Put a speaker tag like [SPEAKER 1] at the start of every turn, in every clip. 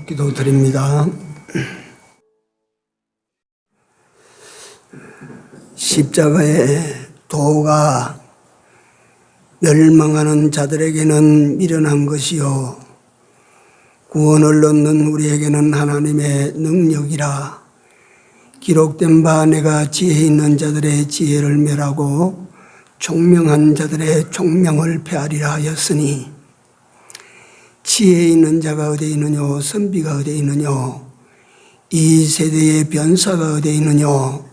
[SPEAKER 1] 기도드립니다. 십자가의 도가 멸망하는 자들에게는 미련한 것이요 구원을 얻는 우리에게는 하나님의 능력이라. 기록된 바 내가 지혜 있는 자들의 지혜를 멸하고 총명한 자들의 총명을 폐하리라 하였으니, 지혜 있는 자가 어디에 있느뇨? 선비가 어디에 있느뇨? 이 세대의 변사가 어디에 있느뇨?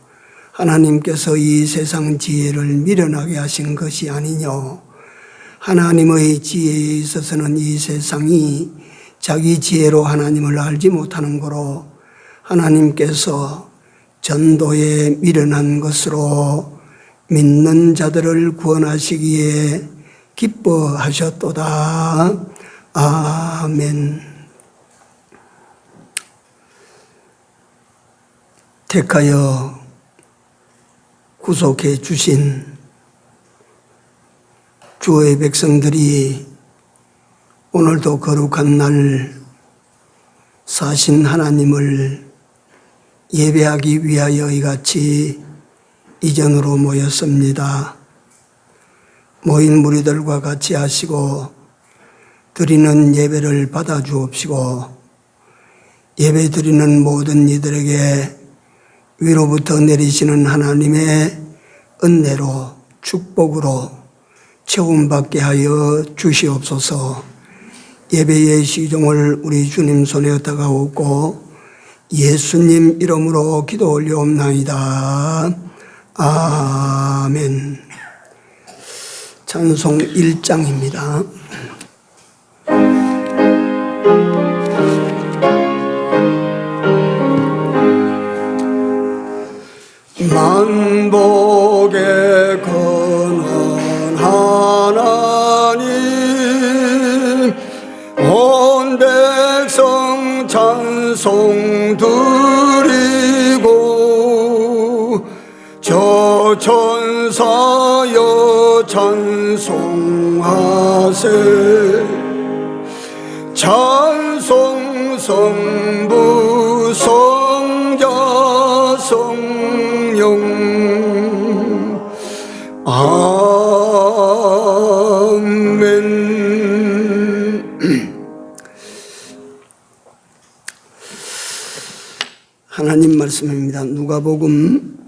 [SPEAKER 1] 하나님께서 이 세상 지혜를 미련하게 하신 것이 아니뇨? 하나님의 지혜에 있어서는 이 세상이 자기 지혜로 하나님을 알지 못하는 거로, 하나님께서 전도에 미련한 것으로 믿는 자들을 구원하시기에 기뻐하셨도다. 아멘. 택하여 구속해 주신 주의 백성들이 오늘도 거룩한 날 사신 하나님을 예배하기 위하여 이같이 이전으로 모였습니다. 모인 무리들과 같이 하시고 드리는 예배를 받아 주옵시고, 예배 드리는 모든 이들에게 위로부터 내리시는 하나님의 은혜로 축복으로 채움받게 하여 주시옵소서. 예배의 시종을 우리 주님 손에 다가오고 예수님 이름으로 기도 올려옵나이다. 아멘. 찬송 1장입니다. 만복의 근원 하나님, 온 백성 찬송 드리고, 저 천사여 찬송하세. 찬송 성부 성자 성령 아멘. 하나님 말씀입니다. 누가복음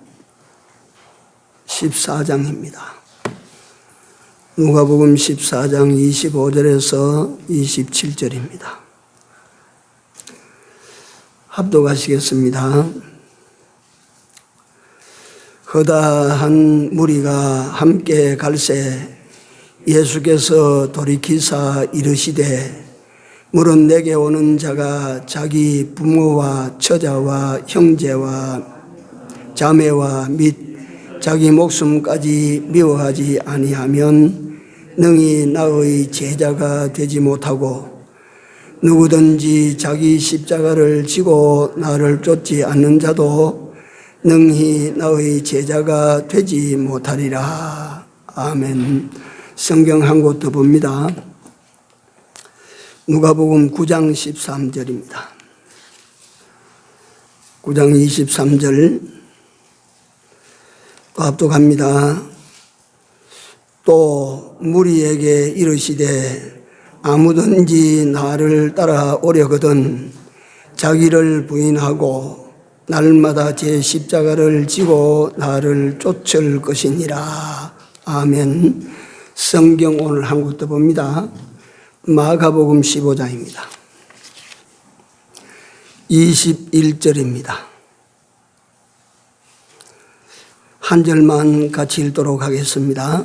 [SPEAKER 1] 14장입니다. 누가복음 14장 25절에서 27절입니다. 합독하시겠습니다. 허다한 무리가 함께 갈새 예수께서 돌이키사 이르시되, 물은 내게 오는 자가 자기 부모와 처자와 형제와 자매와 및 자기 목숨까지 미워하지 아니하면 능히 나의 제자가 되지 못하고, 누구든지 자기 십자가를 지고 나를 쫓지 않는 자도 능히 나의 제자가 되지 못하리라. 아멘. 성경 한 곳 더 봅니다. 누가복음 9장 13절입니다. 9장 23절 또 합독합니다. 또 무리에게 이르시되, 아무든지 나를 따라오려거든 자기를 부인하고 날마다 제 십자가를 지고 나를 쫓을 것이니라. 아멘. 성경 오늘 한 곳 더 봅니다. 마가복음 15장입니다. 21절입니다. 한 절만 같이 읽도록 하겠습니다.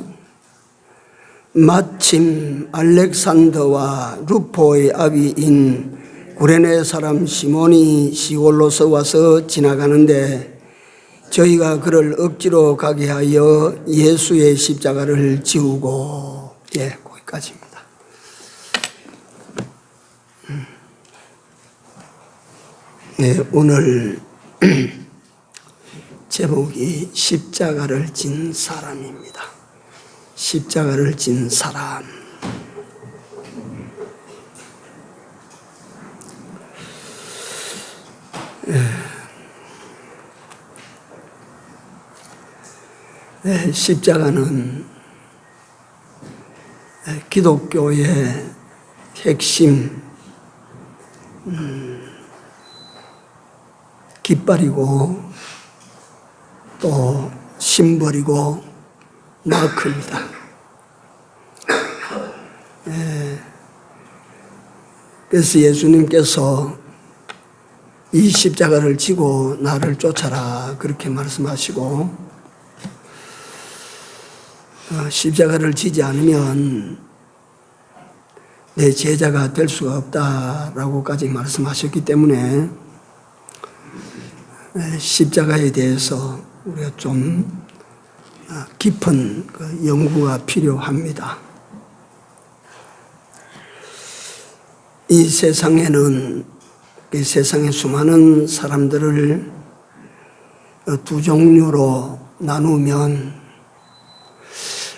[SPEAKER 1] 마침 알렉산더와 루포의 아비인 구레네 사람 시몬이 시골로서 와서 지나가는데, 저희가 그를 억지로 가게 하여 예수의 십자가를 지우고. 거기까지입니다. 오늘 제목이 십자가를 진 사람입니다. 십자가를 진 사람. 십자가는 기독교의 핵심 깃발이고 또 심벌이고 마크입니다. 그래서 예수님께서 이 십자가를 지고 나를 쫓아라 그렇게 말씀하시고, 십자가를 지지 않으면 내 제자가 될 수가 없다라고까지 말씀하셨기 때문에 십자가에 대해서 우리가 좀 깊은 연구가 필요합니다. 이 세상에는 세상의 수많은 사람들을 두 종류로 나누면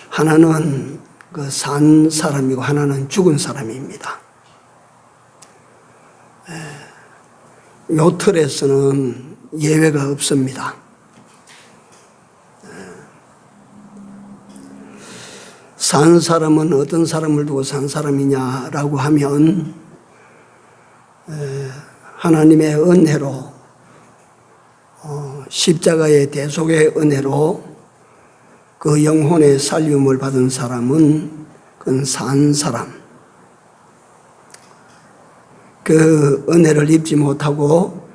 [SPEAKER 1] 하나는 산 사람이고 하나는 죽은 사람입니다. 요 틀에서는 예외가 없습니다. 산 사람은 어떤 사람을 두고 산 사람이냐라고 하면 하나님의 은혜로 십자가의 대속의 은혜로 그 영혼의 살림을 받은 사람은 그건 산 사람. 그 은혜를 입지 못하고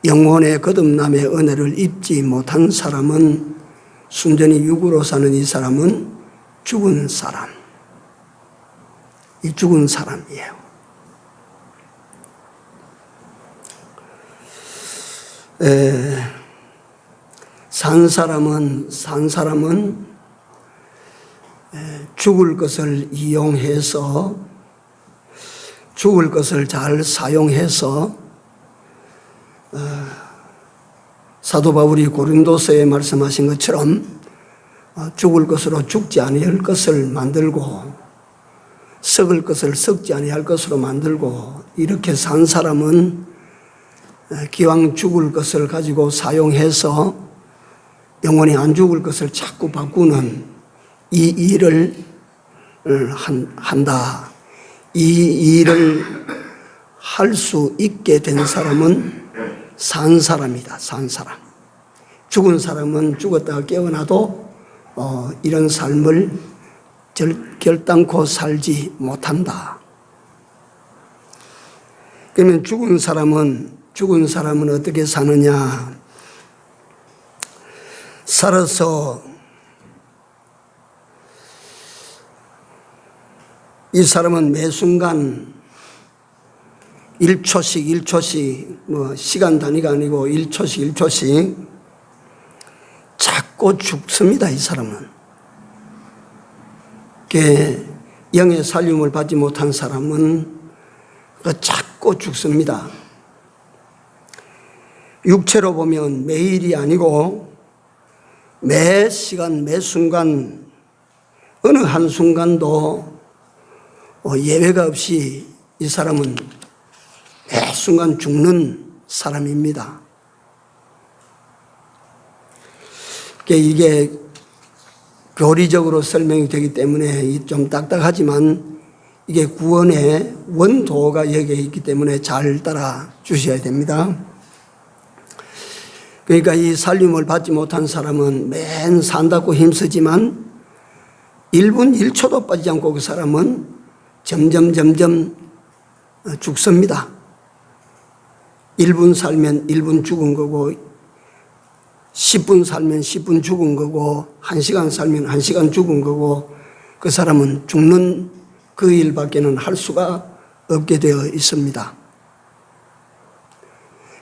[SPEAKER 1] 영혼의 거듭남의 은혜를 입지 못한 사람은, 순전히 육으로 사는 이 사람은 죽은 사람. 이 죽은 사람이에요. 산 사람은 죽을 것을 이용해서, 죽을 것을 잘 사용해서 사도 바울이 고린도서에 말씀하신 것처럼 죽을 것으로 죽지 아니할 것을 만들고 썩을 것을 썩지 아니할 것으로 만들고, 이렇게 산 사람은 기왕 죽을 것을 가지고 사용해서 영원히 안 죽을 것을 자꾸 바꾸는 이 일을 한다. 이 일을 할 수 있게 된 사람은 산 사람이다. 산 사람. 죽은 사람은 죽었다가 깨어나도 이런 삶을 결단코 살지 못한다. 그러면 죽은 사람은 어떻게 사느냐? 살아서 이 사람은 매 순간 1초씩 시간 단위가 아니고 1초씩 자꾸 죽습니다. 이 사람은. 영의 살림을 받지 못한 사람은 자꾸 죽습니다. 육체로 보면 매일이 아니고 매 시간 매 순간 어느 한순간도 예외가 없이 이 사람은 매 순간 죽는 사람입니다. 이게 교리적으로 설명이 되기 때문에 좀 딱딱하지만 이게 구원의 원도가 여기에 있기 때문에 잘 따라 주셔야 됩니다. 그러니까 이 살림을 받지 못한 사람은 맨 산다고 힘쓰지만 1분 1초도 빠지지 않고 그 사람은 점점 죽습니다. 1분 살면 1분 죽은 거고, 10분 살면 10분 죽은 거고, 1시간 살면 1시간 죽은 거고, 그 사람은 죽는 그 일밖에는 할 수가 없게 되어 있습니다.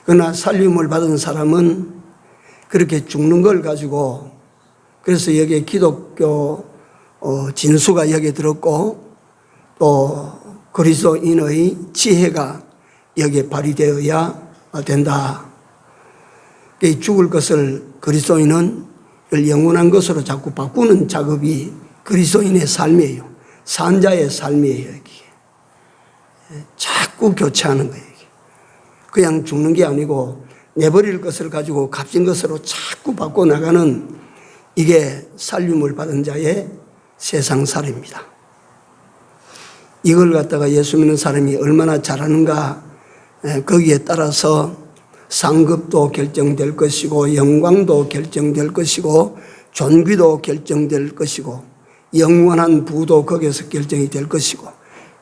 [SPEAKER 1] 그러나 살림을 받은 사람은 그렇게 죽는 걸 가지고, 그래서 여기에 기독교 진수가 여기에 들었고 또 그리스도인의 지혜가 여기에 발휘되어야 된다. 죽을 것을 그리스도인은 영원한 것으로 자꾸 바꾸는 작업이 그리스도인의 삶이에요. 산자의 삶이에요. 여기. 자꾸 교체하는 거예요. 그냥 죽는 게 아니고 내버릴 것을 가지고 값진 것으로 자꾸 바꿔나가는 이게 살림을 받은 자의 세상살이입니다. 이걸 갖다가 예수 믿는 사람이 얼마나 잘하는가, 거기에 따라서 상급도 결정될 것이고 영광도 결정될 것이고 존귀도 결정될 것이고 영원한 부도 거기에서 결정이 될 것이고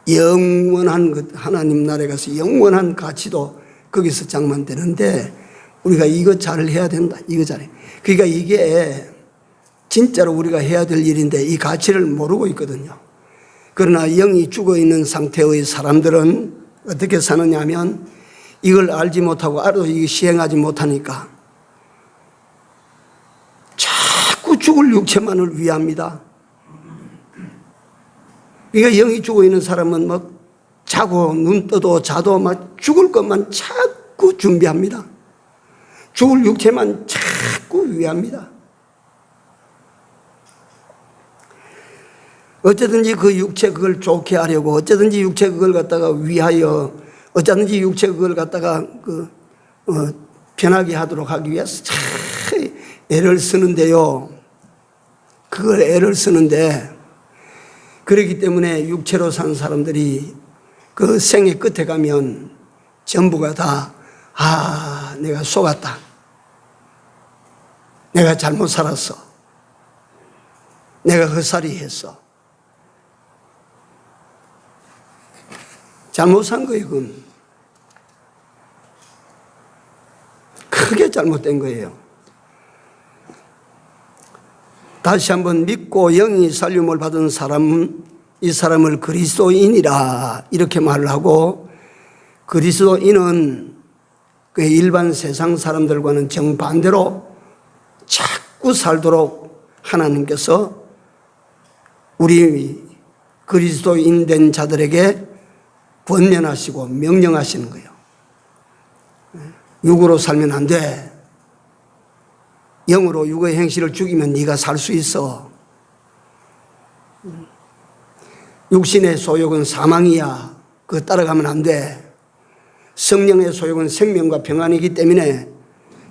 [SPEAKER 1] 영원한 하나님 나라에 가서 영원한 가치도 거기서 장만되는데 우리가 이거 잘 해야 된다. 이거 잘해. 그러니까 이게 진짜로 우리가 해야 될 일인데 이 가치를 모르고 있거든요. 그러나 영이 죽어 있는 상태의 사람들은 어떻게 사느냐 하면 이걸 알지 못하고 알아도 이게 시행하지 못하니까 자꾸 죽을 육체만을 위합니다. 그러니까 영이 죽어 있는 사람은 막 자고 눈 떠도 자도 막 죽을 것만 자꾸 준비합니다. 죽을 육체만 자꾸 위합니다. 어쨌든지 그 육체 그걸 좋게 하려고 어쨌든지 육체 그걸 갖다가 위하여 어쨌든지 육체 그걸 갖다가 편하게 하도록 하기 위해서 참 애를 쓰는데요. 그걸 애를 쓰는데 그렇기 때문에 육체로 산 사람들이 그 생의 끝에 가면 전부가 다 내가 속았다. 내가 잘못 살았어. 내가 헛살이 했어. 잘못 산 거예요, 그건. 크게 잘못된 거예요. 다시 한번 믿고 영이 살림을 받은 사람은 이 사람을 그리스도인이라 이렇게 말을 하고 그리스도인은 그 일반 세상 사람들과는 정반대로 자꾸 살도록 하나님께서 우리 그리스도인 된 자들에게 권면하시고 명령하시는 거예요. 육으로 살면 안 돼. 영으로 육의 행실을 죽이면 네가 살 수 있어. 육신의 소욕은 사망이야. 그거 따라가면 안 돼. 성령의 소욕은 생명과 평안이기 때문에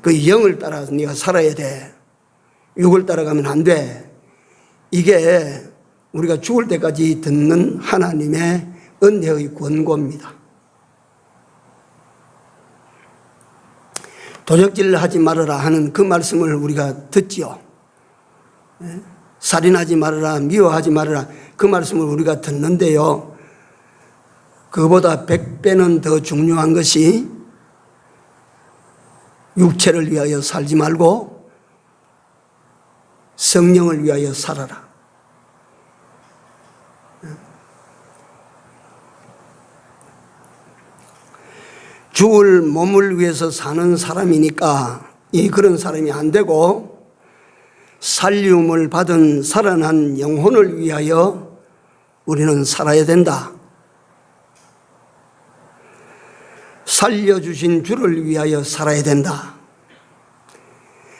[SPEAKER 1] 그 영을 따라서 네가 살아야 돼. 육을 따라가면 안 돼. 이게 우리가 죽을 때까지 듣는 하나님의 은혜의 권고입니다. 도적질을 하지 말아라 하는 그 말씀을 우리가 듣지요. 살인하지 말아라, 미워하지 말아라 그 말씀을 우리가 듣는데요. 그보다 100배는 더 중요한 것이 육체를 위하여 살지 말고 성령을 위하여 살아라. 죽을 몸을 위해서 사는 사람이니까 그런 사람이 안 되고 살림을 받은 살아난 영혼을 위하여 우리는 살아야 된다. 살려주신 주를 위하여 살아야 된다.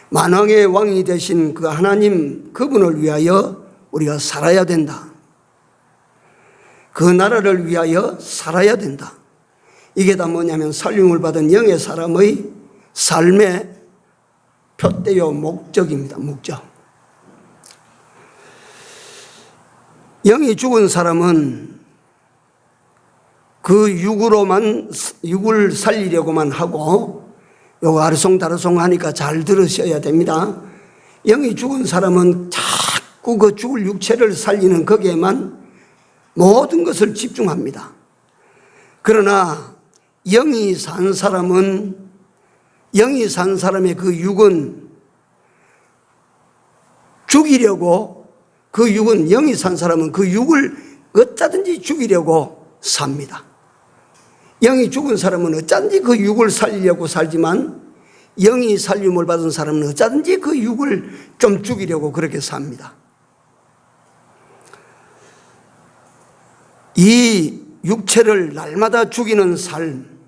[SPEAKER 1] 만왕의 왕이 되신 그 하나님 그분을 위하여 우리가 살아야 된다. 그 나라를 위하여 살아야 된다. 이게 다 뭐냐면 살림을 받은 영의 사람의 삶의 표대요 목적입니다. 목적. 영이 죽은 사람은 그 육을 살리려고만 하고 요거 아르송다르송 하니까 잘 들으셔야 됩니다. 영이 죽은 사람은 자꾸 그 죽을 육체를 살리는 거기에만 모든 것을 집중합니다. 그러나 영이 산 사람의 그 육은 죽이려고 영이 산 사람은 그 육을 어쩌든지 죽이려고 삽니다. 영이 죽은 사람은 어쩌든지 그 육을 살리려고 살지만 영이 살림을 받은 사람은 어쩌든지 그 육을 좀 죽이려고 그렇게 삽니다. 이 육체를 날마다 죽이는 삶,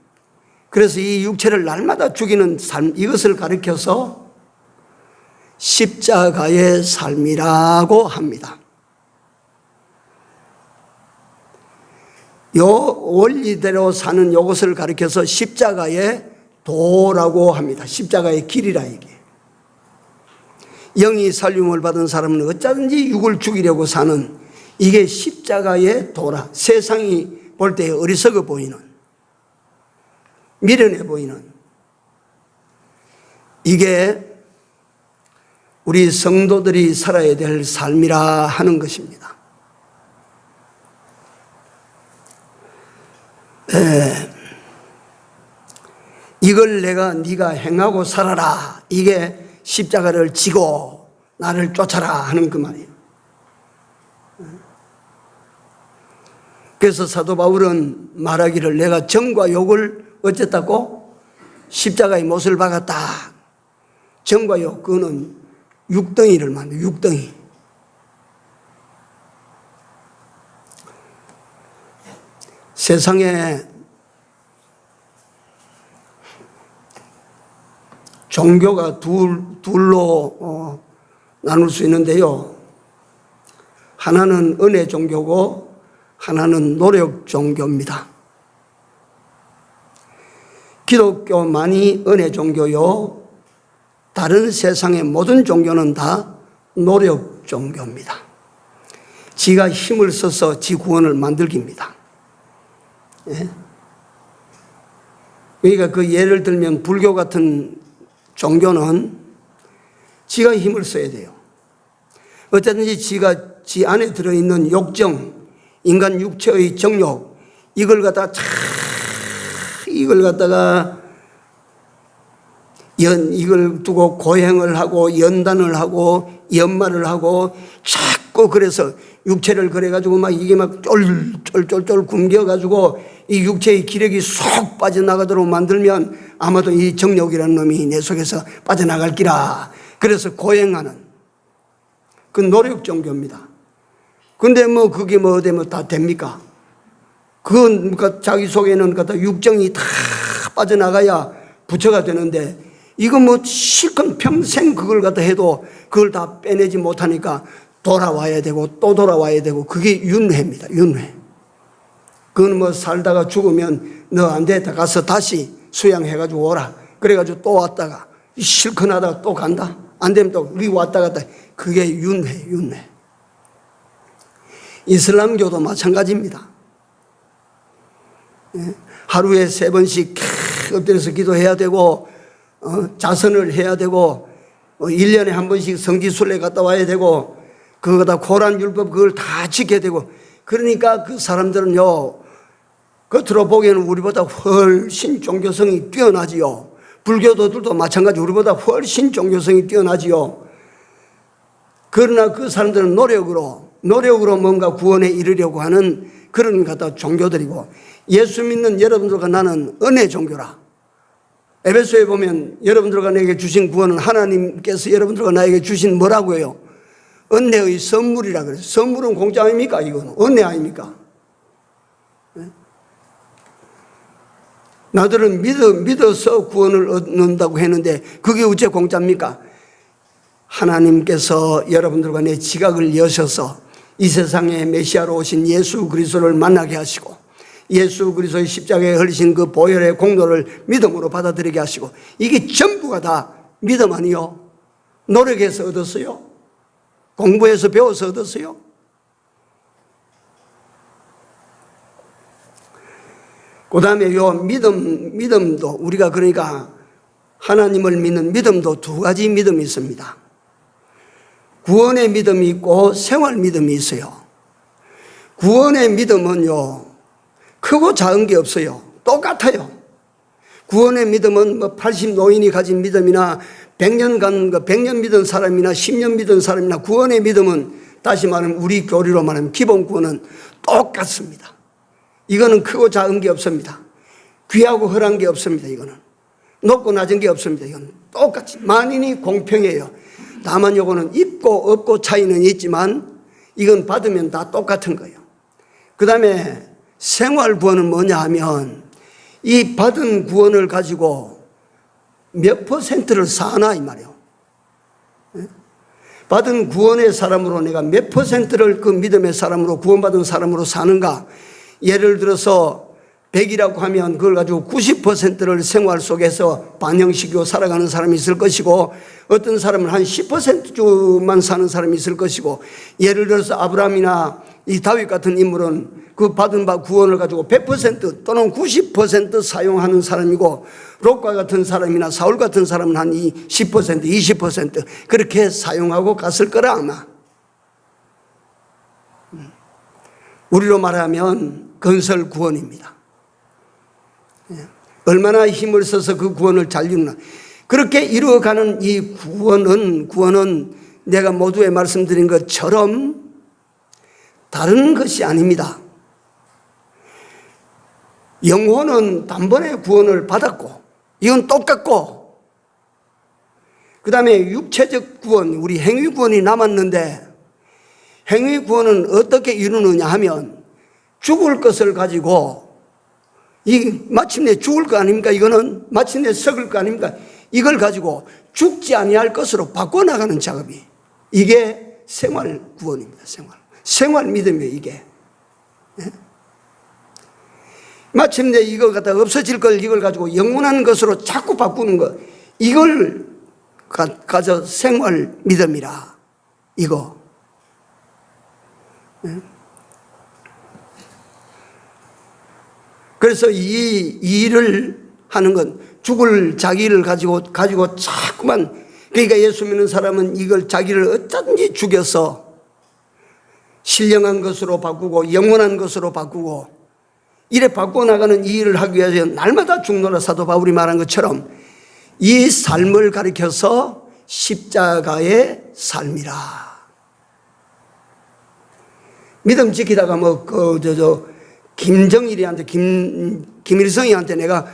[SPEAKER 1] 그래서 이 육체를 날마다 죽이는 삶, 이것을 가리켜서 십자가의 삶이라고 합니다. 요 원리대로 사는 요것을 가리켜서 십자가의 도라고 합니다. 십자가의 길이라 이게. 영이 살림을 받은 사람은 어쩌든지 육을 죽이려고 사는 이게 십자가의 도라. 세상이 볼 때 어리석어 보이는, 미련해 보이는 이게 우리 성도들이 살아야 될 삶이라 하는 것입니다. 이걸 네가 행하고 살아라. 이게 십자가를 지고 나를 쫓아라 하는 그 말이에요. 그래서 사도 바울은 말하기를 내가 정과 욕을 어쨌다고? 십자가의 못을 박았다. 정과 욕, 그거는 육덩이를 만들어, 육덩이. 세상에 종교가 둘로 나눌 수 있는데요. 하나는 은혜 종교고 하나는 노력 종교입니다. 기독교만이 은혜 종교요. 다른 세상의 모든 종교는 다 노력 종교입니다. 지가 힘을 써서 지 구원을 만들기입니다. 예? 그러니까 그 예를 들면 불교 같은 종교는 지가 힘을 써야 돼요. 어쨌든지 지가 지 안에 들어있는 욕정, 인간 육체의 정욕, 이걸 갖다가 이걸 두고 고행을 하고 연단을 하고 연말을 하고 자꾸 그래서 육체를 그래가지고 막 이게 막 쫄쫄쫄쫄 굶겨가지고 이 육체의 기력이 쏙 빠져나가도록 만들면 아마도 이 정욕이라는 놈이 내 속에서 빠져나갈 기라. 그래서 고행하는 그 노력 종교입니다. 근데 뭐 그게 뭐 어디 뭐 다 됩니까? 그건 자기 속에는 육정이 다 빠져나가야 부처가 되는데 이거 뭐 실컷 평생 그걸 갖다 해도 그걸 다 빼내지 못하니까 돌아와야 되고 또 돌아와야 되고 그게 윤회입니다. 윤회. 그건 뭐 살다가 죽으면 너 안 됐다 가서 다시 수양해가지고 오라. 그래가지고 또 왔다가 실컷 하다가 또 간다. 안 되면 또 우리 왔다 갔다. 그게 윤회, 윤회. 이슬람교도 마찬가지입니다. 하루에 3번씩 엎드려서 기도해야 되고 자선을 해야 되고 1년에 한 번씩 성지순례 갔다 와야 되고 그거다 고란율법 그걸 다 지켜야 되고 그러니까 그 사람들은요 겉으로 보기에는 우리보다 훨씬 종교성이 뛰어나지요. 불교도들도 마찬가지 우리보다 훨씬 종교성이 뛰어나지요. 그러나 그 사람들은 노력으로 뭔가 구원에 이르려고 하는 그런 갖다 종교들이고 예수 믿는 여러분들과 나는 은혜 종교라. 에베소에 보면 여러분들과 내게 주신 구원은 하나님께서 여러분들과 나에게 주신 뭐라고 해요? 은혜의 선물이라 그래요. 선물은 공짜 아닙니까? 이건 은혜 아닙니까? 나들은 믿어서 구원을 얻는다고 했는데 그게 어째 공짜입니까? 하나님께서 여러분들과 내 지각을 여셔서 이 세상에 메시아로 오신 예수 그리스도를 만나게 하시고 예수 그리스도의 십자가에 흘리신 그 보혈의 공로를 믿음으로 받아들이게 하시고 이게 전부가 다 믿음 아니요? 노력해서 얻었어요? 공부해서 배워서 얻었어요? 그 다음에 요 믿음도 우리가 그러니까 하나님을 믿는 믿음도 2가지 믿음이 있습니다. 구원의 믿음이 있고 생활 믿음이 있어요. 구원의 믿음은요, 크고 작은 게 없어요. 똑같아요. 구원의 믿음은 뭐 80 노인이 가진 믿음이나 100년 믿은 사람이나 10년 믿은 사람이나 구원의 믿음은 다시 말하면 우리 교리로 말하면 기본 구원은 똑같습니다. 이거는 크고 작은 게 없습니다. 귀하고 헐한 게 없습니다. 이거는 높고 낮은 게 없습니다. 이건 똑같이 만인이 공평해요. 다만 요거는 있고 없고 차이는 있지만 이건 받으면 다 똑같은 거예요. 그 다음에 생활 구원은 뭐냐 하면 이 받은 구원을 가지고 몇 %를 사나 이 말이에요. 받은 구원의 사람으로 내가 몇 %를 그 믿음의 사람으로 구원받은 사람으로 사는가, 예를 들어서 100이라고 하면 그걸 가지고 90%를 생활 속에서 반영시키고 살아가는 사람이 있을 것이고, 어떤 사람은 한 10%만 사는 사람이 있을 것이고, 예를 들어서 아브라함이나 이 다윗 같은 인물은 그 받은 바 구원을 가지고 100% 또는 90% 사용하는 사람이고, 롯과 같은 사람이나 사울 같은 사람은 한 10%, 20% 그렇게 사용하고 갔을 거라 아마. 우리로 말하면 건설 구원입니다. 얼마나 힘을 써서 그 구원을 잘 이루나. 그렇게 이루어가는 이 구원은 내가 모두에 말씀드린 것처럼 다른 것이 아닙니다. 영혼은 단번에 구원을 받았고, 이건 똑같고, 그 다음에 육체적 구원, 우리 행위 구원이 남았는데, 행위 구원은 어떻게 이루느냐 하면 죽을 것을 가지고, 마침내 죽을 거 아닙니까? 이거는 마침내 썩을 거 아닙니까? 이걸 가지고 죽지 아니할 것으로 바꿔나가는 작업이, 이게 생활 구원입니다. 생활 믿음이에요, 이게. 예? 마침내 이걸 갖다 없어질 걸 이걸 가지고 영원한 것으로 자꾸 바꾸는 것, 이걸 가져 생활 믿음이라, 이거. 예? 그래서 이 일을 하는 건 죽을 자기를 가지고 자꾸만, 그러니까 예수 믿는 사람은 이걸 자기를 어쩌든지 죽여서 신령한 것으로 바꾸고 영원한 것으로 바꾸고, 이래 바꿔나가는 이 일을 하기 위해서 날마다 죽노라 사도 바울이 말한 것처럼 이 삶을 가리켜서 십자가의 삶이라. 믿음 지키다가 김정일이한테, 김일성이한테 내가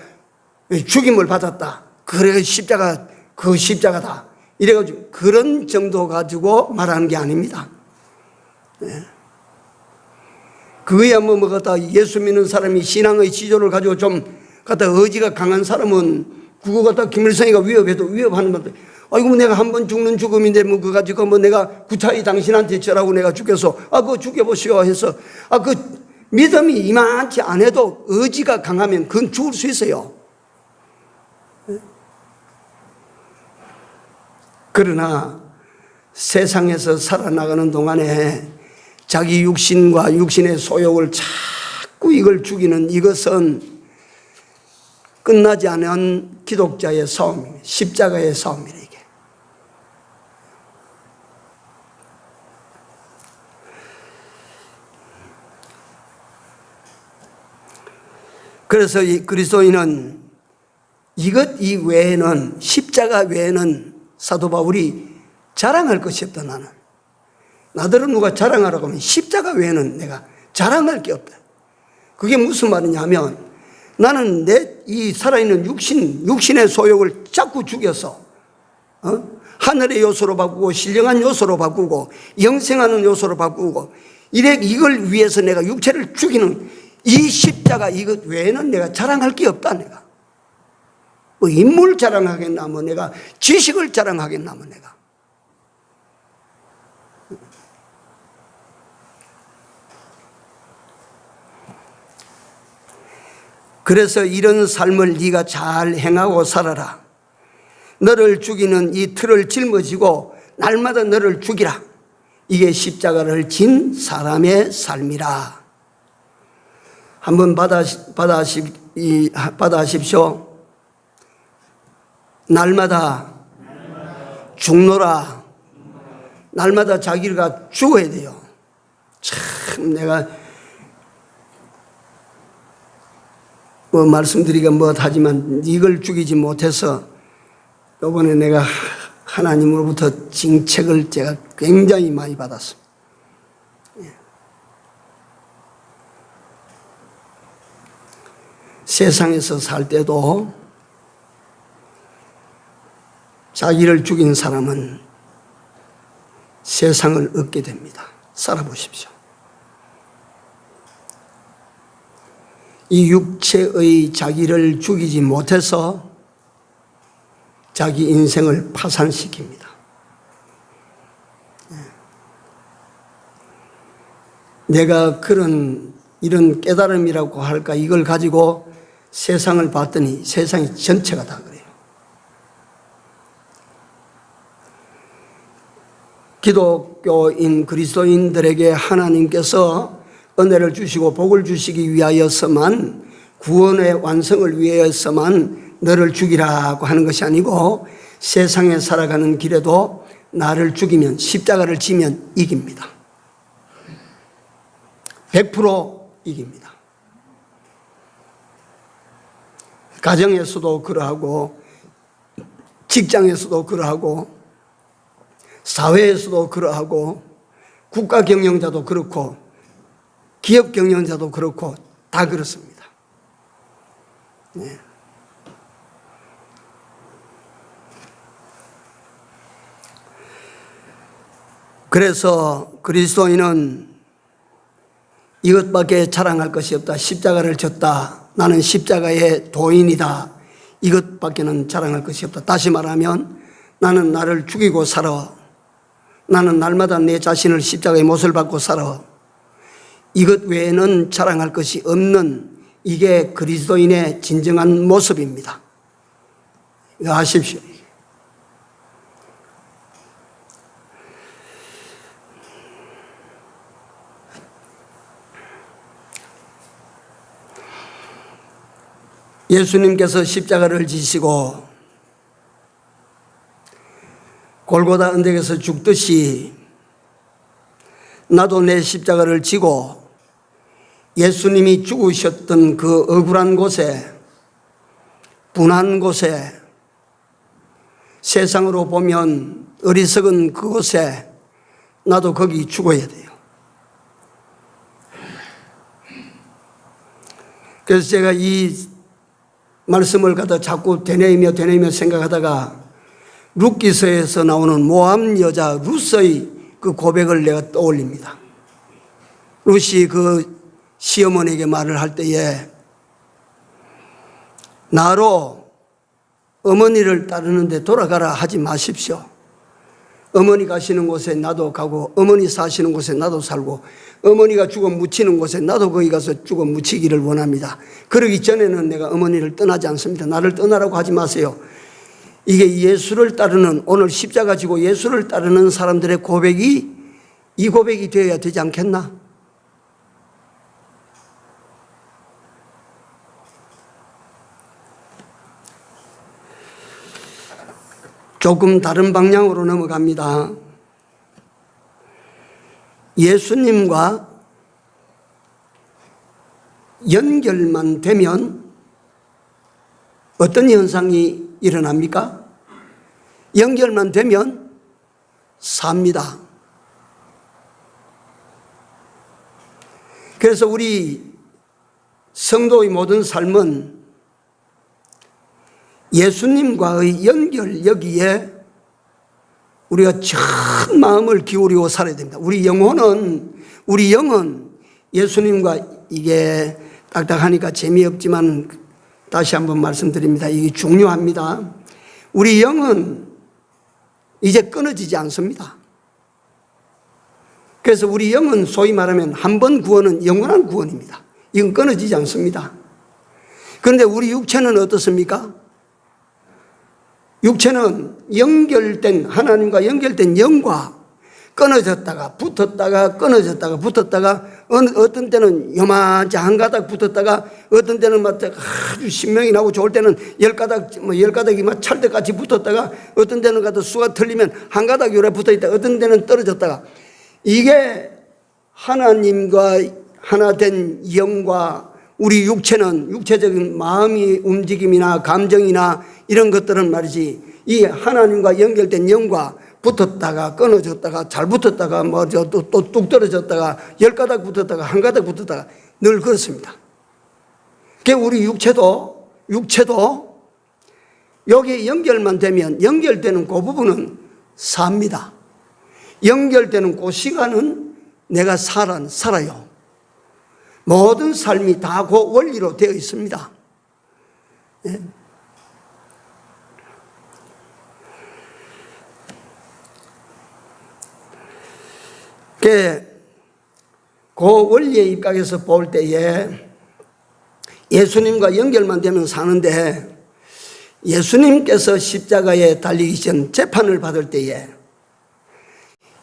[SPEAKER 1] 죽임을 받았다, 그래 십자가, 그 십자가다, 이래가지고 그런 정도 가지고 말하는 게 아닙니다. 네. 그거야 뭐 갖다 예수 믿는 사람이 신앙의 지조를 가지고 좀 갖다 의지가 강한 사람은 그거 갖다 김일성이가 위협해도 위협하는 건데, 아이고 내가 한 번 죽는 죽음인데 뭐 그거 가지고 뭐 내가 구차히 당신한테 저라고 내가 죽여서 그거 죽여보시오 해서 그 믿음이 이만치 안 해도 의지가 강하면 그건 죽을 수 있어요. 그러나 세상에서 살아나가는 동안에 자기 육신과 육신의 소욕을 자꾸 이걸 죽이는 이것은 끝나지 않은 기독자의 싸움입니다. 십자가의 싸움이래, 이게. 그래서 이 그리스도인은 이 외에는, 십자가 외에는 사도 바울이 자랑할 것이 없다. 나더러 누가 자랑하라고 하면 십자가 외에는 내가 자랑할 게 없다. 그게 무슨 말이냐 하면, 나는 내 이 살아있는 육신의 소욕을 자꾸 죽여서 하늘의 요소로 바꾸고 신령한 요소로 바꾸고 영생하는 요소로 바꾸고, 이걸 위해서 내가 육체를 죽이는 이 십자가, 이것 외에는 내가 자랑할 게 없다. 내가 뭐 인물 자랑하겠나, 뭐 내가 지식을 자랑하겠나, 뭐 내가. 그래서 이런 삶을 네가 잘 행하고 살아라. 너를 죽이는 이 틀을 짊어지고 날마다 너를 죽이라. 이게 십자가를 진 사람의 삶이라. 한번 받아십시오. 날마다 죽노라. 날마다 자기가 죽어야 돼요. 참 내가 뭐 말씀드리기가 못하지만 이걸 죽이지 못해서 이번에 내가 하나님으로부터 징책을 제가 굉장히 많이 받았습니다. 세상에서 살 때도 자기를 죽인 사람은 세상을 얻게 됩니다. 살아보십시오. 이 육체의 자기를 죽이지 못해서 자기 인생을 파산시킵니다. 내가 그런 이런 깨달음이라고 할까, 이걸 가지고 세상을 봤더니 세상이 전체가 다 그래요. 기독교인 그리스도인들에게 하나님께서 은혜를 주시고 복을 주시기 위하여서만, 구원의 완성을 위하여서만 너를 죽이라고 하는 것이 아니고, 세상에 살아가는 길에도 나를 죽이면, 십자가를 지면 이깁니다. 100% 이깁니다. 가정에서도 그러하고, 직장에서도 그러하고, 사회에서도 그러하고, 국가 경영자도 그렇고, 기업 경영자도 그렇고, 다 그렇습니다. 네. 그래서 그리스도인은 이것밖에 자랑할 것이 없다. 십자가를 졌다. 나는 십자가의 도인이다. 이것밖에는 자랑할 것이 없다. 다시 말하면 나는 나를 죽이고 살아. 나는 날마다 내 자신을 십자가의 못을 받고 살아. 이것 외에는 자랑할 것이 없는, 이게 그리스도인의 진정한 모습입니다. 이거 아십시오. 예수님께서 십자가를 지시고 골고다 언덕에서 죽듯이 나도 내 십자가를 지고 예수님이 죽으셨던 그 억울한 곳에, 분한 곳에, 세상으로 보면 어리석은 그곳에 나도 거기 죽어야 돼요. 그래서 제가 이 말씀을 갖다 자꾸 되뇌이며 생각하다가 룻기서에서 나오는 모함 여자 룻의 그 고백을 내가 떠올립니다. 룻이 그 시어머니에게 말을 할 때에 나로 어머니를 따르는데 돌아가라 하지 마십시오. 어머니 가시는 곳에 나도 가고, 어머니 사시는 곳에 나도 살고, 어머니가 죽어 묻히는 곳에 나도 거기 가서 죽어 묻히기를 원합니다. 그러기 전에는 내가 어머니를 떠나지 않습니다. 나를 떠나라고 하지 마세요. 이게 예수를 따르는, 오늘 십자가 지고 예수를 따르는 사람들의 고백이 이 고백이 되어야 되지 않겠나? 조금 다른 방향으로 넘어갑니다. 예수님과 연결만 되면 어떤 현상이 일어납니까? 연결만 되면 삽니다. 그래서 우리 성도의 모든 삶은 예수님과의 연결, 여기에 우리가 전 마음을 기울이고 살아야 됩니다. 우리 영은 예수님과, 이게 딱딱하니까 재미없지만 다시 한번 말씀드립니다. 이게 중요합니다. 우리 영은 이제 끊어지지 않습니다. 그래서 우리 영은 소위 말하면 한 번 구원은 영원한 구원입니다. 이건 끊어지지 않습니다. 그런데 우리 육체는 어떻습니까? 육체는 연결된, 하나님과 연결된 영과 끊어졌다가 붙었다가 끊어졌다가 붙었다가, 어떤 때는 요만치 한 가닥 붙었다가, 어떤 때는 막 아주 신명이 나고 좋을 때는 10가닥이 막 찰때같이 붙었다가, 어떤 때는 가도 수가 틀리면 한 가닥 요래 붙어 있다가, 어떤 때는 떨어졌다가, 이게 하나님과 하나 된 영과 우리 육체는, 육체적인 마음이 움직임이나 감정이나 이런 것들은 말이지, 이 하나님과 연결된 영과 붙었다가 끊어졌다가 잘 붙었다가 또 뚝 떨어졌다가 10가닥 붙었다가 한 가닥 붙었다가 늘 그렇습니다. 그러니까 우리 육체도 여기 연결만 되면, 연결되는 그 부분은 삽니다. 연결되는 그 시간은 내가 살아요. 모든 삶이 다 그 원리로 되어 있습니다. 예. 그 원리에 입각해서 볼 때에 예수님과 연결만 되면 사는데, 예수님께서 십자가에 달리기 전 재판을 받을 때에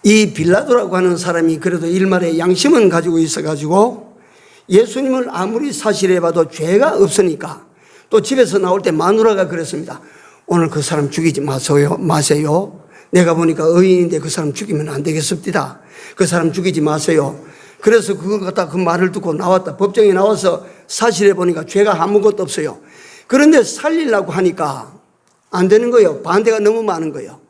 [SPEAKER 1] 이 빌라도라고 하는 사람이 그래도 일말의 양심은 가지고 있어가지고 예수님을 아무리 사실해봐도 죄가 없으니까, 또 집에서 나올 때 마누라가 그랬습니다. 오늘 그 사람 죽이지 마세요. 내가 보니까 의인인데 그 사람 죽이면 안 되겠습니다. 그 사람 죽이지 마세요. 그래서 그걸 갖다 그 말을 듣고 나왔다. 법정에 나와서 사실해 보니까 죄가 아무것도 없어요. 그런데 살리려고 하니까 안 되는 거예요. 반대가 너무 많은 거예요.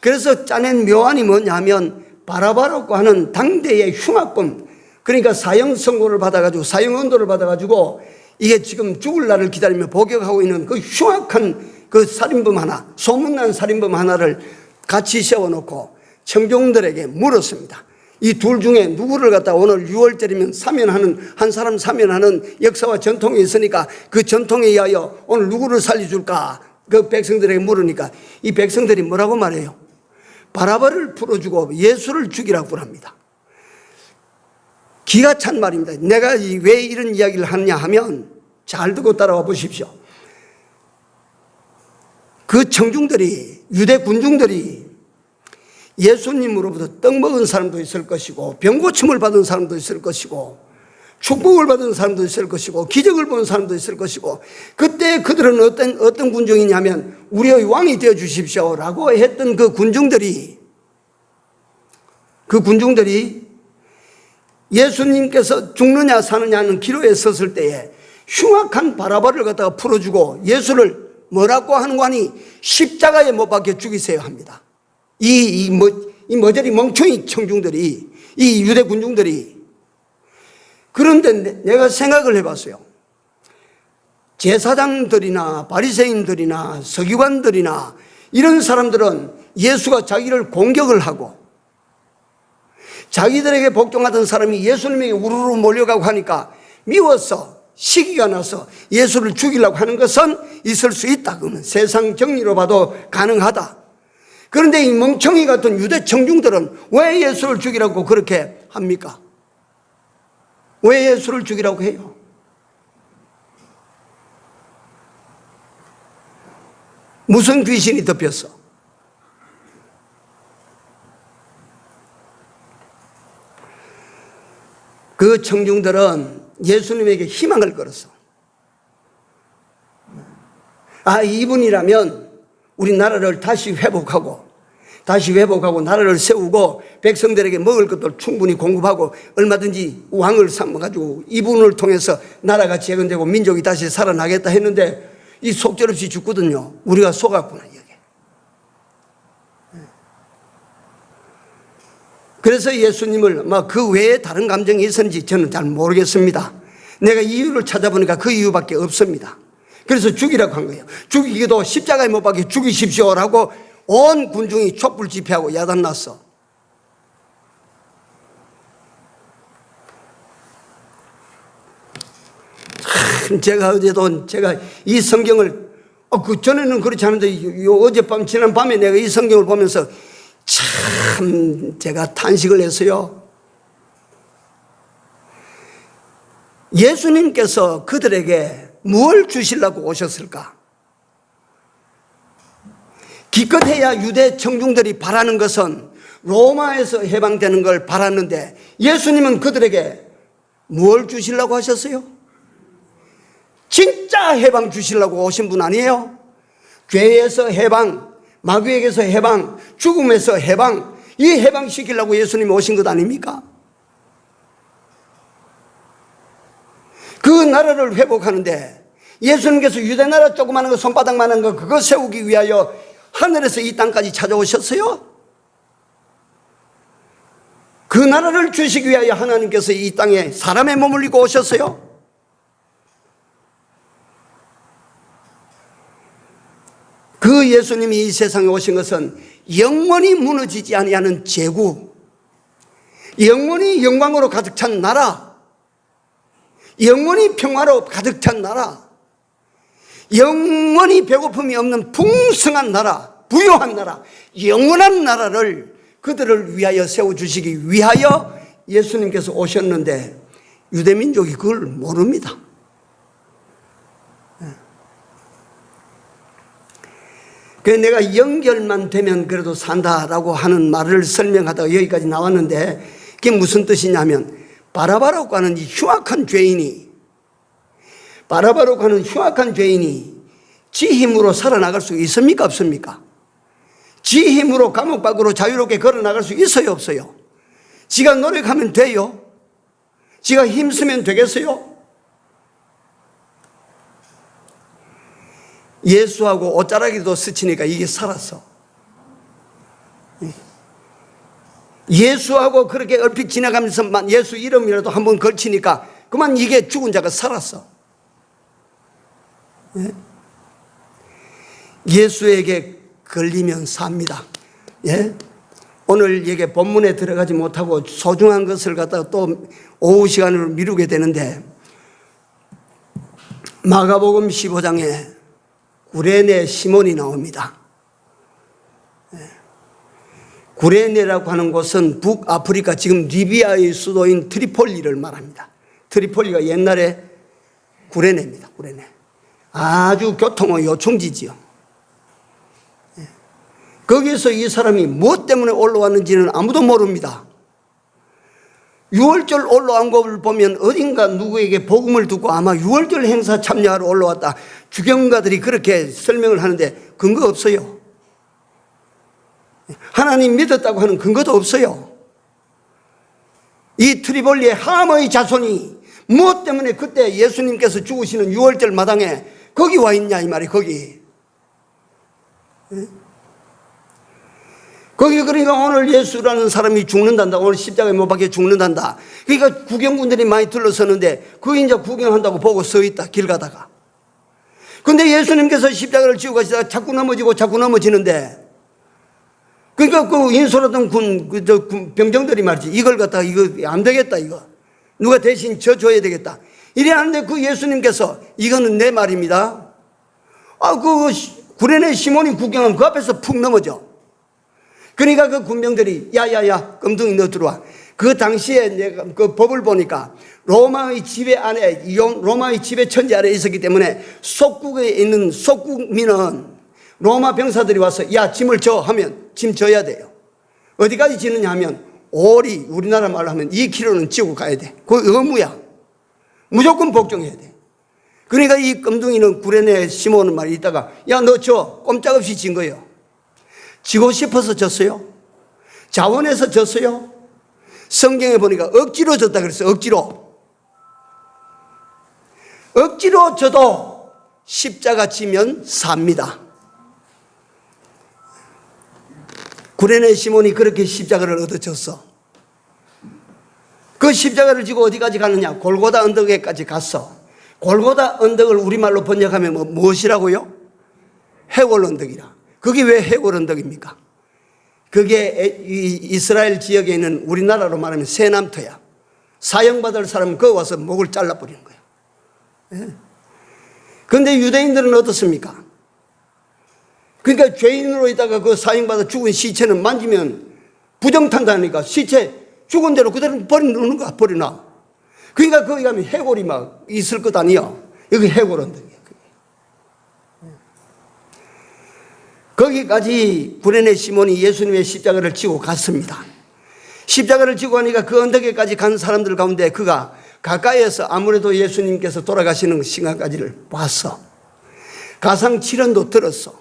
[SPEAKER 1] 그래서 짜낸 묘안이 뭐냐 하면 바라바라고 하는 당대의 흉악범, 그러니까 사형 선고를 받아가지고 사형 언도를 받아가지고 이게 지금 죽을 날을 기다리며 복역하고 있는 그 흉악한 그 살인범 하나, 소문난 살인범 하나를 같이 세워놓고 청중들에게 물었습니다. 이 둘 중에 누구를 갖다 오늘 6월절이면 사면하는, 한 사람 사면하는 역사와 전통이 있으니까 그 전통에 의하여 오늘 누구를 살려줄까? 그 백성들에게 물으니까 이 백성들이 뭐라고 말해요? 바라바를 풀어주고 예수를 죽이라고 합니다. 기가 찬 말입니다. 내가 왜 이런 이야기를 하느냐 하면 잘 듣고 따라와 보십시오. 그 청중들이, 유대 군중들이 예수님으로부터 떡 먹은 사람도 있을 것이고 병고침을 받은 사람도 있을 것이고 축복을 받은 사람도 있을 것이고 기적을 본 사람도 있을 것이고, 그때 그들은 어떤 군중이냐면 우리의 왕이 되어 주십시오 라고 했던 그 군중들이 예수님께서 죽느냐 사느냐는 기로에 섰을 때에 흉악한 바라바를 갖다가 풀어주고 예수를 뭐라고 하는 거 아니? 십자가에 못 박혀 죽이세요 합니다. 이 머저리 멍청이 청중들이, 이 유대 군중들이. 그런데 내가 생각을 해봤어요. 제사장들이나 바리새인들이나 서기관들이나 이런 사람들은 예수가 자기를 공격을 하고 자기들에게 복종하던 사람이 예수님에게 우르르 몰려가고 하니까 미워서 시기가 나서 예수를 죽이려고 하는 것은 있을 수 있다. 그러면 세상 정리로 봐도 가능하다. 그런데 이 멍청이 같은 유대 청중들은 왜 예수를 죽이라고 그렇게 합니까? 왜 예수를 죽이라고 해요? 무슨 귀신이 덮였어? 그 청중들은 예수님에게 희망을 걸었어. 아, 이분이라면 우리 나라를 다시 회복하고 나라를 세우고 백성들에게 먹을 것도 충분히 공급하고 얼마든지 왕을 삼아가지고 이분을 통해서 나라가 재건되고 민족이 다시 살아나겠다 했는데 이 속절없이 죽거든요. 우리가 속았구나 이게. 그래서 예수님을 그 외에 다른 감정이 있었는지 저는 잘 모르겠습니다. 내가 이유를 찾아보니까 그 이유밖에 없습니다. 그래서 죽이라고 한 거예요. 죽이기도 십자가에 못 박혀 죽이십시오라고 온 군중이 촛불 집회하고 야단났어. 제가 어제도 이 성경을 그 전에는 그렇지 않은데 어젯밤 지난 밤에 내가 이 성경을 보면서 참 제가 탄식을 했어요. 예수님께서 그들에게 무엇을 주시려고 오셨을까? 기껏해야 유대 청중들이 바라는 것은 로마에서 해방되는 걸 바랐는데 예수님은 그들에게 뭘 주시려고 하셨어요? 진짜 해방 주시려고 오신 분 아니에요? 죄에서 해방, 마귀에게서 해방, 죽음에서 해방, 이 해방시키려고 예수님이 오신 것 아닙니까? 그 나라를 회복하는데 예수님께서 유대 나라 조그마한 거 손바닥만한 거 그거 세우기 위하여 하늘에서 이 땅까지 찾아오셨어요? 그 나라를 주시기 위하여 하나님께서 이 땅에 사람의 몸을 입고 오셨어요? 그 예수님이 이 세상에 오신 것은 영원히 무너지지 아니하는 제국, 영원히 영광으로 가득 찬 나라, 영원히 평화로 가득 찬 나라, 영원히 배고픔이 없는 풍성한 나라, 부유한 나라, 영원한 나라를 그들을 위하여 세워주시기 위하여 예수님께서 오셨는데 유대민족이 그걸 모릅니다. 그래서 내가 연결만 되면 그래도 산다라고 하는 말을 설명하다가 여기까지 나왔는데 그게 무슨 뜻이냐면 바라바라고 하는 이 흉악한 죄인이 지 힘으로 살아나갈 수 있습니까? 없습니까? 지 힘으로 감옥 밖으로 자유롭게 걸어나갈 수 있어요? 없어요? 지가 노력하면 돼요? 지가 힘쓰면 되겠어요? 예수하고 옷자락이도 스치니까 이게 살았어. 예수하고 그렇게 얼핏 지나가면서만 예수 이름이라도 한번 걸치니까 그만 이게 죽은 자가 살았어. 예수에게 걸리면 삽니다. 예? 오늘 이게 본문에 들어가지 못하고 소중한 것을 갖다가 또 오후 시간으로 미루게 되는데 마가복음 15장에 구레네 시몬이 나옵니다. 구레네라고 하는 곳은 북아프리카 지금 리비아의 수도인 트리폴리를 말합니다. 트리폴리가 옛날에 구레네입니다. 구레네. 아주 교통의 요충지지요. 거기에서 이 사람이 무엇 때문에 올라왔는지는 아무도 모릅니다. 6월절 올라온 것을 보면 어딘가 누구에게 복음을 듣고 아마 6월절 행사 참여하러 올라왔다. 주경가들이 그렇게 설명을 하는데 근거 없어요. 하나님 믿었다고 하는 근거도 없어요. 이 트리폴리의 함의 자손이 무엇 때문에 그때 예수님께서 죽으시는 6월절 마당에 거기 와 있냐 이 말이에요. 거기 그러니까 오늘 예수라는 사람이 죽는단다. 오늘 십자가에 못 박혀 죽는단다. 그러니까 구경꾼들이 많이 둘러서는데 그게 이제 구경한다고 보고 서 있다. 길 가다가. 근데 예수님께서 십자가를 지고 가시다가 자꾸 넘어지는데 그러니까 그 인솔하던 병정들이 말이지 이걸 갖다가 이거 안 되겠다 이거. 누가 대신 져줘야 되겠다. 이래 하는데 그 예수님께서 이거는 내 말입니다. 그 구레네 시몬이 구경하면 그 앞에서 푹 넘어져. 그러니까 그 군병들이 야야야 끔둥이 너 들어와. 그 당시에 내가 그 법을 보니까 로마의 지배 안에 로마의 지배 천지 아래에 있었기 때문에 속국에 있는 속국민은 로마 병사들이 와서 야 짐을 져 하면 짐 져야 돼요. 어디까지 지느냐 하면 오리 우리나라 말로 하면 2kg는 지고 가야 돼. 그 의무야. 무조건 복종해야 돼. 그러니까 이 끔둥이는 구레네 시몬은 말이 있다가 야 너 져 꼼짝없이 진 거예요. 지고 싶어서 졌어요? 자원해서 졌어요? 성경에 보니까 억지로 졌다 그랬어요. 억지로 져도 십자가 지면 삽니다. 구레네 시몬이 그렇게 십자가를 얻어졌어. 그 십자가를 지고 어디까지 가느냐? 골고다 언덕에까지 갔어. 골고다 언덕을 우리말로 번역하면 무엇이라고요? 해골 언덕이라. 그게 왜 해골 언덕입니까? 그게 이스라엘 지역에 있는 우리나라로 말하면 세남터야. 사형받을 사람은 거기 와서 목을 잘라버리는 거야. 그런데 유대인들은 어떻습니까? 그러니까 죄인으로 있다가 그 사형받아 죽은 시체는 만지면 부정탄다니까 시체 죽은 대로 그대로 버리는 거야. 버려놔. 그러니까 거기 가면 해골이 막 있을 것 아니야. 여기 해골 언덕이야. 거기까지 구레네 시몬이 예수님의 십자가를 지고 갔습니다. 십자가를 지고 가니까 그 언덕에까지 간 사람들 가운데 그가 가까이에서 아무래도 예수님께서 돌아가시는 시간까지를 봤어. 가상 7원도 들었어.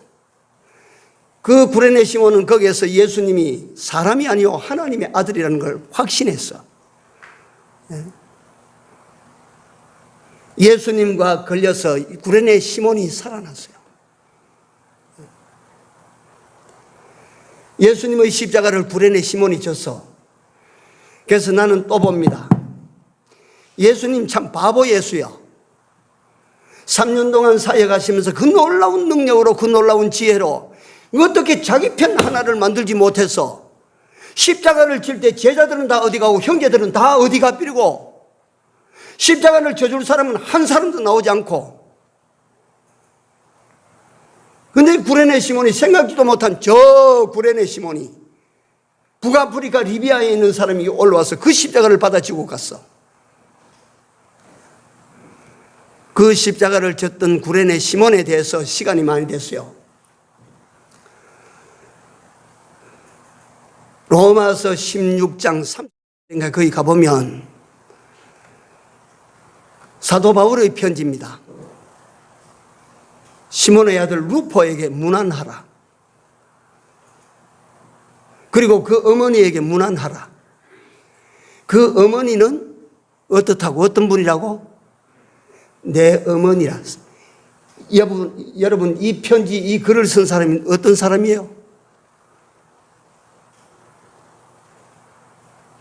[SPEAKER 1] 그 구레네 시몬은 거기에서 예수님이 사람이 아니요 하나님의 아들이라는 걸 확신했어. 예수님과 걸려서 구레네 시몬이 살아났어요. 예수님의 십자가를 구레네 시몬이 졌어. 그래서 나는 또 봅니다. 예수님 참 바보 예수야. 3년 동안 사역하시면서 그 놀라운 능력으로 그 놀라운 지혜로 어떻게 자기 편 하나를 만들지 못해서 십자가를 질 때 제자들은 다 어디 가고 형제들은 다 어디 가 삐리고 십자가를 져줄 사람은 한 사람도 나오지 않고 근데 구레네 시몬이 생각지도 못한 저 구레네 시몬이 북아프리카 리비아에 있는 사람이 올라와서 그 십자가를 받아지고 갔어. 그 십자가를 졌던 구레네 시몬에 대해서 시간이 많이 됐어요. 로마서 16장 3절인가 거기 가보면 사도 바울의 편지입니다. 시몬의 아들 루포에게 문안하라. 그리고 그 어머니에게 문안하라. 그 어머니는 어떻다고? 어떤 분이라고? 내 어머니라. 여러분 이 편지, 이 글을 쓴 사람이 어떤 사람이에요?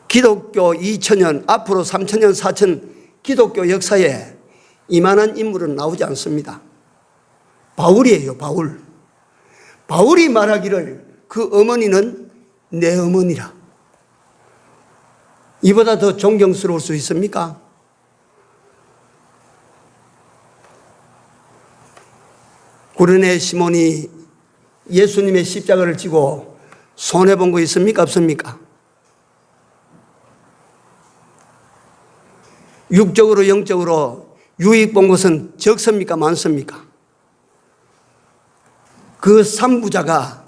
[SPEAKER 1] 기독교 2000년, 앞으로 3000년, 4000 기독교 역사에 이만한 인물은 나오지 않습니다. 바울이에요, 바울. 바울이 말하기를 그 어머니는 내 어머니라. 이보다 더 존경스러울 수 있습니까? 구레네 시몬이 예수님의 십자가를 지고 손해본 거 있습니까? 없습니까? 육적으로 영적으로 유익 본 것은 적습니까? 많습니까? 그 삼부자가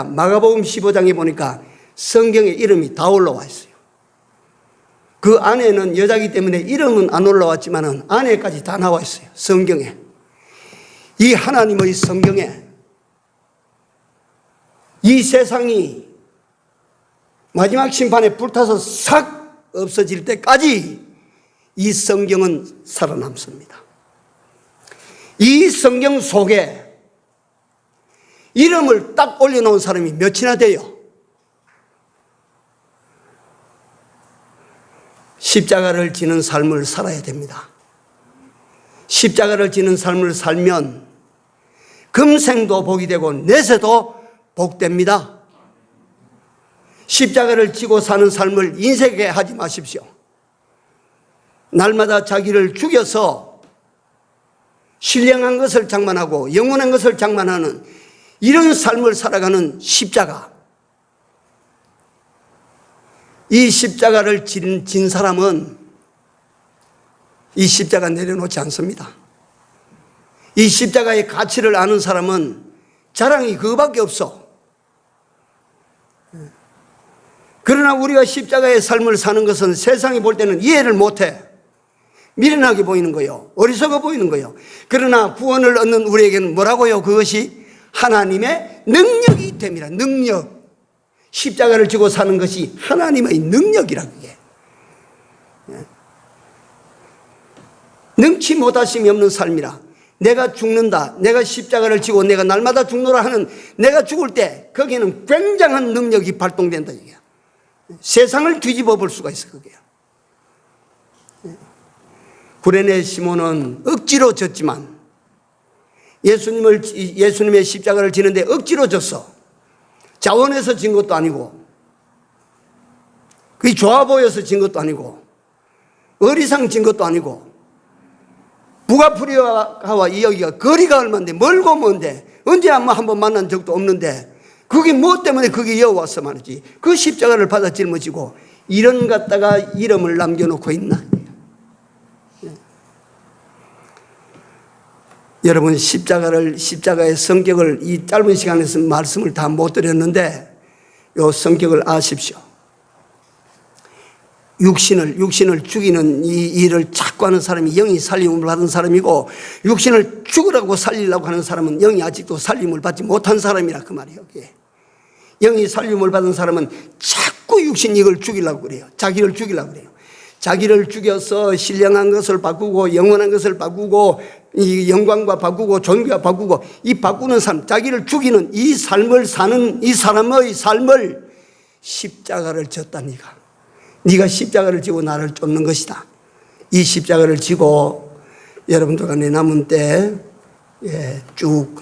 [SPEAKER 1] 마가복음 15장에 보니까 성경에 이름이 다 올라와 있어요. 그 안에는 여자이기 때문에 이름은 안 올라왔지만 안에까지 다 나와 있어요. 성경에. 이 하나님의 성경에 이 세상이 마지막 심판에 불타서 싹 없어질 때까지 이 성경은 살아남습니다. 이 성경 속에 이름을 딱 올려놓은 사람이 몇이나 돼요? 십자가를 지는 삶을 살아야 됩니다. 십자가를 지는 삶을 살면 금생도 복이 되고 내세도 복됩니다. 십자가를 지고 사는 삶을 인색하게 하지 마십시오. 날마다 자기를 죽여서 신령한 것을 장만하고 영원한 것을 장만하는 이런 삶을 살아가는 십자가. 이 십자가를 진 사람은 이 십자가 내려놓지 않습니다. 이 십자가의 가치를 아는 사람은 자랑이 그거밖에 없어. 그러나 우리가 십자가의 삶을 사는 것은 세상이 볼 때는 이해를 못해. 미련하게 보이는 거요. 어리석어 보이는 거요. 그러나 구원을 얻는 우리에게는 뭐라고요? 그것이 하나님의 능력이 됩니다. 능력. 십자가를 지고 사는 것이 하나님의 능력이라 그게. 능치 못하심이 없는 삶이라. 내가 죽는다. 내가 십자가를 지고 내가 날마다 죽노라 하는 내가 죽을 때 거기에는 굉장한 능력이 발동된다 이게. 세상을 뒤집어 볼 수가 있어 그게. 구레네 시몬은 억지로 졌지만 예수님의 십자가를 지는데 억지로 졌어. 자원해서 진 것도 아니고 그게 좋아 보여서 진 것도 아니고 어리상 진 것도 아니고 북아프리카와 이 여기가 거리가 얼마인데 멀고 먼데 언제 한번 만난 적도 없는데 그게 무엇 때문에 그게 여와서 말이지. 그 십자가를 받아 짊어지고 이런 갖다가 이름을 남겨놓고 있나. 여러분 십자가의 성격을 이 짧은 시간에서 말씀을 다 못 드렸는데 이 성격을 아십시오. 육신을 죽이는 이 일을 자꾸 하는 사람이 영이 살림을 받은 사람이고 육신을 죽으라고 살리려고 하는 사람은 영이 아직도 살림을 받지 못한 사람이라 그 말이에요. 영이 살림을 받은 사람은 자꾸 육신 이걸 죽이려고 그래요. 자기를 죽이려고 그래요. 자기를 죽여서 신령한 것을 바꾸고 영원한 것을 바꾸고 이 영광과 바꾸고 존귀와 바꾸고 이 바꾸는 삶, 자기를 죽이는 이 삶을 사는 이 사람의 삶을 십자가를 졌다 네가 십자가를 지고 나를 쫓는 것이다. 이 십자가를 지고 여러분들과 내 남은 때 쭉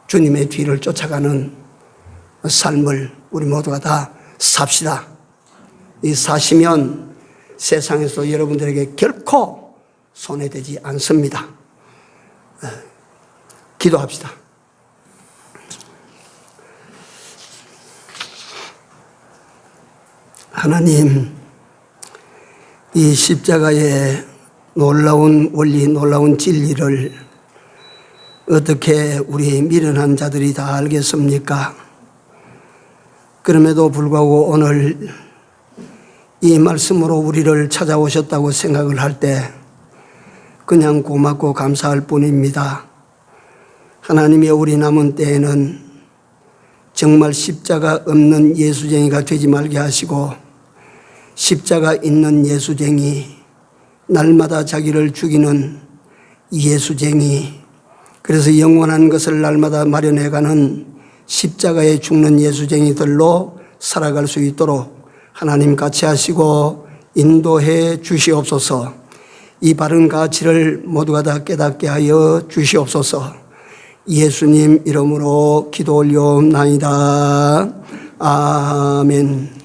[SPEAKER 1] 주님의 뒤를 쫓아가는 삶을 우리 모두가 다 삽시다. 이 사시면 세상에서 여러분들에게 결코 손해되지 않습니다. 기도합시다. 하나님, 이 십자가의 놀라운 원리, 놀라운 진리를 어떻게 우리 미련한 자들이 다 알겠습니까? 그럼에도 불구하고 오늘 이 말씀으로 우리를 찾아오셨다고 생각을 할 때 그냥 고맙고 감사할 뿐입니다. 하나님의 우리 남은 때에는 정말 십자가 없는 예수쟁이가 되지 말게 하시고 십자가 있는 예수쟁이, 날마다 자기를 죽이는 예수쟁이, 그래서 영원한 것을 날마다 마련해가는 십자가에 죽는 예수쟁이들로 살아갈 수 있도록 하나님 같이 하시고 인도해 주시옵소서. 이 바른 가치를 모두가 다 깨닫게 하여 주시옵소서. 예수님 이름으로 기도 올려옵나이다. 아멘.